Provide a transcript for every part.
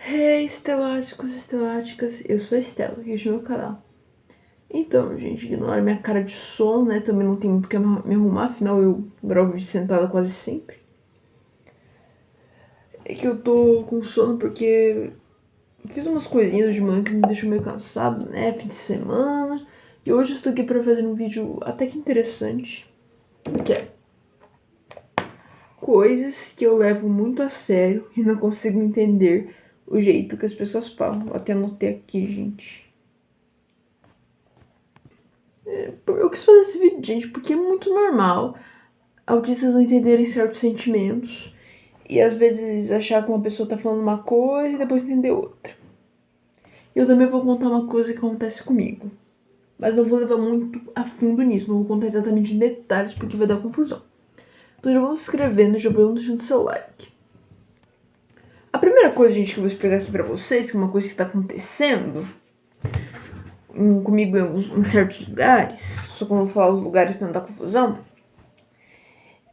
Hey, esteláticos, esteláticas, eu sou a Estela e este é o meu canal. Então, gente, ignora minha cara de sono, né? Também não tem muito o que me arrumar, afinal eu gravo vídeo sentada quase sempre. É que eu tô com sono porque fiz umas coisinhas de manhã que me deixam meio cansado, né? Fim de semana. E hoje eu estou aqui pra fazer um vídeo até que interessante, que é coisas que eu levo muito a sério e não consigo entender o jeito que as pessoas falam. Eu até anotei aqui, gente. Eu quis fazer esse vídeo, gente, porque é muito normal autistas não entenderem certos sentimentos e às vezes achar que uma pessoa tá falando uma coisa e depois entender outra. Eu também vou contar uma coisa que acontece comigo, mas não vou levar muito a fundo nisso, não vou contar exatamente em detalhes porque vai dar confusão. Então já vamos se inscrevendo, já vamos deixando seu like. A primeira coisa, gente, que eu vou explicar aqui pra vocês, que é uma coisa que tá acontecendo comigo em certos lugares, só que eu vou falar os lugares pra não dar confusão,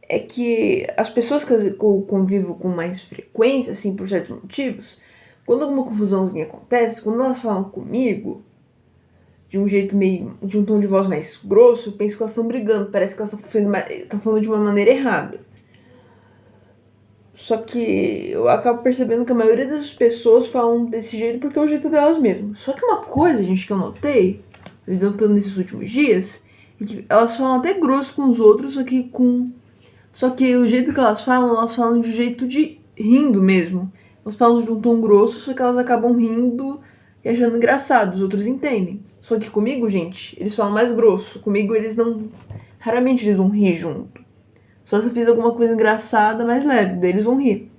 é que as pessoas que eu convivo com mais frequência, assim, por certos motivos, quando alguma confusãozinha acontece, quando elas falam comigo, de um jeito meio, de um tom de voz mais grosso, eu penso que elas estão brigando, parece que elas estão falando de uma maneira errada. Só que eu acabo percebendo que a maioria das pessoas falam desse jeito porque é o jeito delas mesmo. Só que uma coisa, gente, que eu notei, notando nesses últimos dias, é que elas falam até grosso com os outros, só que o jeito que elas falam de jeito de rindo mesmo. Elas falam de um tom grosso, só que elas acabam rindo e achando engraçado, os outros entendem. Só que comigo, gente, eles falam mais grosso. Comigo eles não. Raramente eles vão rir junto. Só se eu fiz alguma coisa engraçada, mais leve, daí eles vão rir.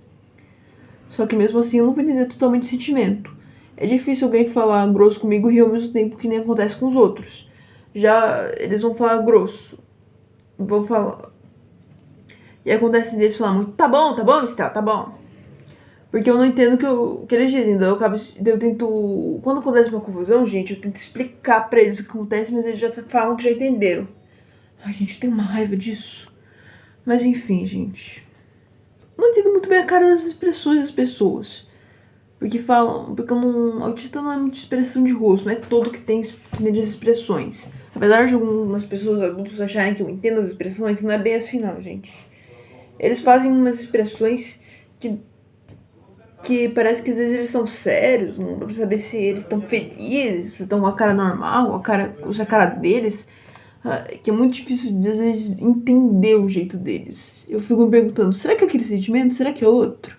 Só que mesmo assim eu não vou entender totalmente o sentimento. É difícil alguém falar grosso comigo e rir ao mesmo tempo que nem acontece com os outros. Já eles vão falar grosso. Vão falar. E acontece deles falar muito, tá bom, Estela, tá bom. Porque eu não entendo o que eles dizem. Eu tento. Quando acontece uma confusão, gente, eu tento explicar pra eles o que acontece, mas eles já falam que já entenderam. Ai, gente, tem uma raiva disso. Mas enfim, gente. Não entendo muito bem a cara das expressões das pessoas. Porque falam. Porque eu não. Autista não é muita expressão de rosto, não é todo que tem medidas expressões. Apesar de algumas pessoas adultas acharem que eu entendo as expressões, não é bem assim não, gente. Eles fazem umas expressões que parece que às vezes eles estão sérios, não dá pra saber se eles estão felizes, se estão com a cara normal, se a cara deles, que é muito difícil de às vezes entender o jeito deles. Eu fico me perguntando, será que é aquele sentimento? Será que é outro?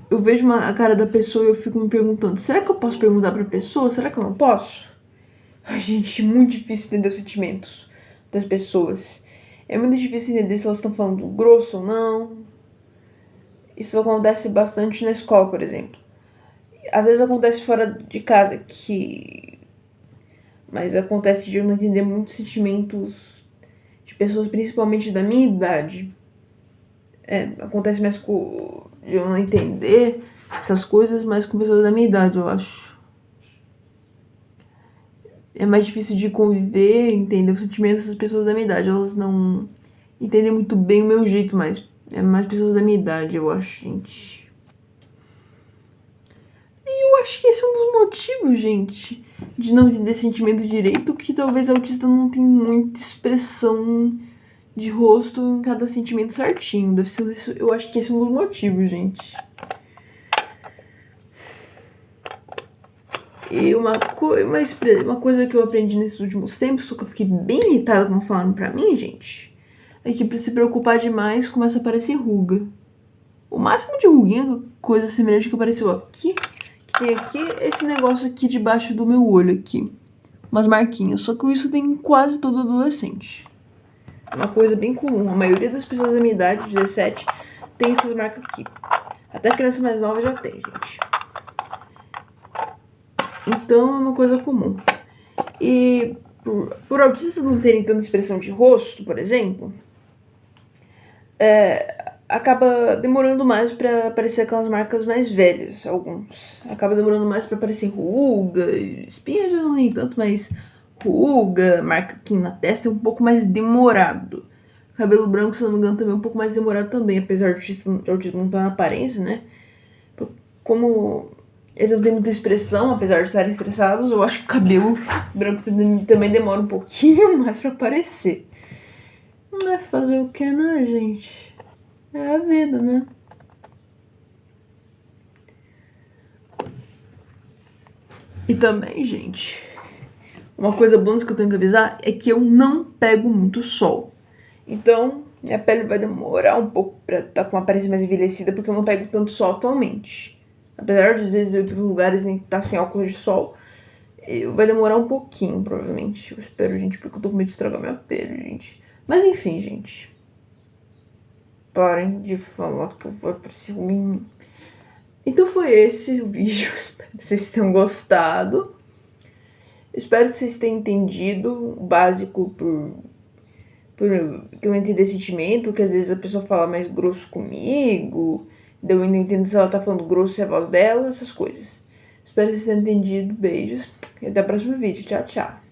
Eu vejo a cara da pessoa e eu fico me perguntando, será que eu posso perguntar pra pessoa? Será que eu não posso? Ai, gente, é muito difícil entender os sentimentos das pessoas. É muito difícil entender se elas estão falando grosso ou não. Isso acontece bastante na escola, por exemplo. Às vezes acontece fora de casa, mas acontece de eu não entender muitos sentimentos de pessoas, principalmente da minha idade. Acontece mais de eu não entender essas coisas, mas com pessoas da minha idade, eu acho. É mais difícil de conviver, entender os sentimentos das pessoas da minha idade. Elas não entendem muito bem o meu jeito, mas é mais pessoas da minha idade, eu acho, gente. Eu acho que esse é um dos motivos, gente, de não entender sentimento direito, que talvez o autista não tenha muita expressão de rosto em cada sentimento certinho. Deve ser isso. Eu acho que esse é um dos motivos, gente. E uma coisa que eu aprendi nesses últimos tempos, só que eu fiquei bem irritada quando falaram pra mim, gente, é que pra se preocupar demais começa a aparecer ruga. O máximo de ruguinha, coisa semelhante que apareceu aqui, tem aqui esse negócio aqui debaixo do meu olho aqui. Umas marquinhas, só que isso tem em quase todo adolescente. É uma coisa bem comum. A maioria das pessoas da minha idade, 17, tem essas marcas aqui. Até a criança mais nova já tem, gente. Então é uma coisa comum. E por autistas não terem tanta expressão de rosto, por exemplo, acaba demorando mais pra aparecer aquelas marcas mais velhas, alguns. Acaba demorando mais pra aparecer ruga, espinha já não tem tanto, mas ruga, marca aqui na testa é um pouco mais demorado. Cabelo branco, se não me engano, também é um pouco mais demorado também, apesar de autismo não estar na aparência, né? Como Eles não têm muita expressão, apesar de estarem estressados. Eu acho que o cabelo branco também demora um pouquinho mais pra aparecer. Não é fazer o que, né, gente? É a vida, né? E também, gente, uma coisa bônus que eu tenho que avisar é que eu não pego muito sol. Então, minha pele vai demorar um pouco pra estar com uma aparência mais envelhecida, porque eu não pego tanto sol atualmente. Apesar de às vezes eu ir para lugares nem estar sem óculos de sol, vai demorar um pouquinho, provavelmente. Eu espero, gente, porque eu tô com medo de estragar minha pele, gente. Mas enfim, gente. Parem de falar que vai aparecer ruim. Então foi esse o vídeo. Espero que vocês tenham gostado. Espero que vocês tenham entendido o básico que eu entender sentimento, que às vezes a pessoa fala mais grosso comigo, eu não entendo se ela tá falando grosso, se é a voz dela, essas coisas. Espero que vocês tenham entendido. Beijos e até o próximo vídeo. Tchau, tchau.